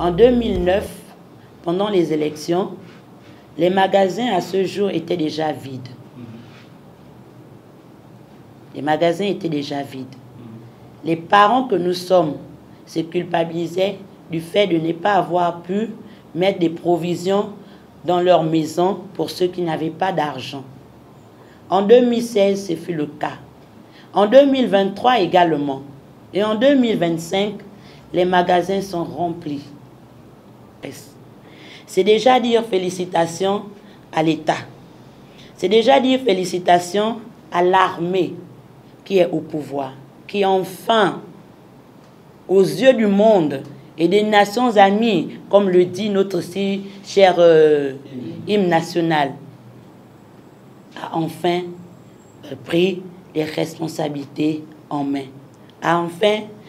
En 2009, pendant les élections, les magasins à ce jour étaient déjà vides. Les magasins étaient déjà vides. Les parents que nous sommes se culpabilisaient du fait de ne pas avoir pu mettre des provisions dans leur maison pour ceux qui n'avaient pas d'argent. En 2016, ce fut le cas. En 2023 également. Et en 2025, les magasins sont remplis. C'est déjà dire félicitations à l'État. C'est déjà dire félicitations à l'armée qui est au pouvoir, qui enfin, aux yeux du monde et des nations amies, comme le dit notre si cher hymne national, a enfin pris les responsabilités en main.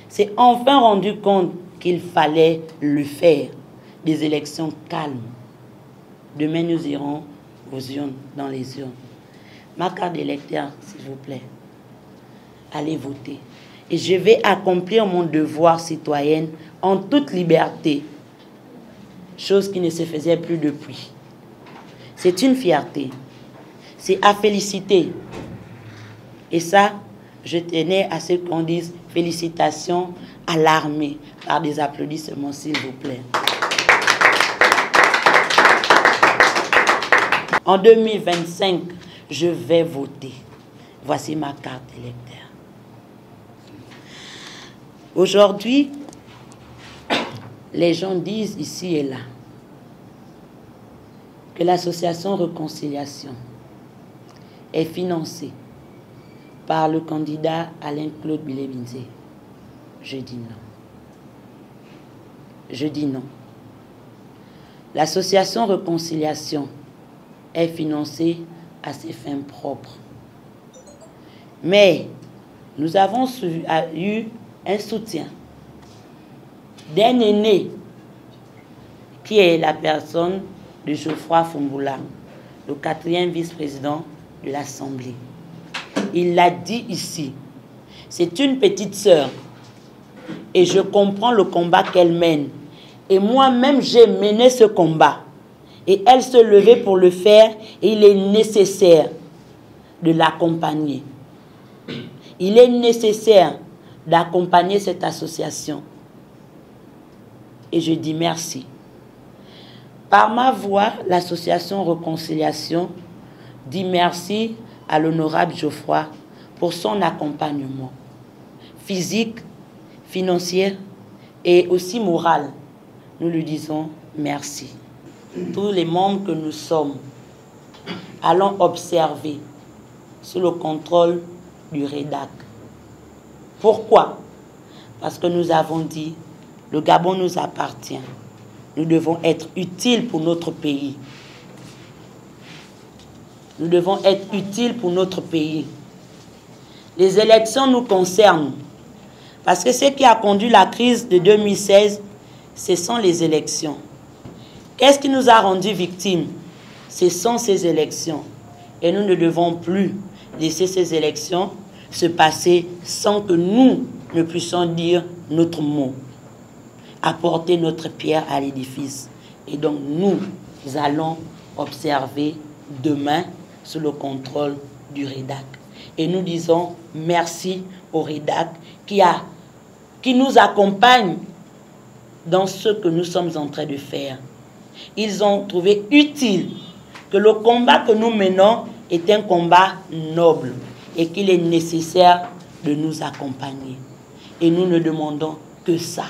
S'est enfin rendu compte qu'il fallait le faire. Des élections calmes. Demain, nous irons aux urnes, dans les urnes. Ma carte d'électeur, s'il vous plaît. Allez voter. Et je vais accomplir mon devoir citoyen en toute liberté. Chose qui ne se faisait plus depuis. C'est une fierté. C'est à féliciter. Et ça, je tenais à ce qu'on dise félicitations à l'armée. Par des applaudissements, s'il vous plaît. En 2025, je vais voter. Voici ma carte d'électeur. Aujourd'hui, les gens disent ici et là que l'association Réconciliation est financée par le candidat Alain-Claude Bilé-Binzé. Je dis non. Je dis non. L'association Réconciliation est financée à ses fins propres. Mais nous avons eu un soutien d'un aîné qui est la personne de Geoffroy Fumboula, le 4e vice-président de l'Assemblée. Il l'a dit ici. C'est une petite sœur et je comprends le combat qu'elle mène. Et moi-même, j'ai mené ce combat. Et elle se levait pour le faire et il est nécessaire de l'accompagner. Il est nécessaire d'accompagner cette association. Et je dis merci. Par ma voix, l'association Réconciliation dit merci à l'honorable Geoffroy pour son accompagnement physique, financier et aussi moral. Nous lui disons merci. Tous les membres que nous sommes allons observer sous le contrôle du REDAC. Pourquoi? Parce que nous avons dit, le Gabon nous appartient. Nous devons être utiles pour notre pays. Nous devons être utiles pour notre pays. Les élections nous concernent. Parce que ce qui a conduit la crise de 2016, ce sont les élections. Qu'est-ce qui nous a rendus victimes? Ce sont ces élections. Et nous ne devons plus laisser ces élections se passer sans que nous ne puissions dire notre mot, apporter notre pierre à l'édifice. Et donc nous allons observer demain sous le contrôle du REDAC. Et nous disons merci au REDAC qui nous accompagne dans ce que nous sommes en train de faire. Ils ont trouvé utile que le combat que nous menons est un combat noble et qu'il est nécessaire de nous accompagner. Et nous ne demandons que ça.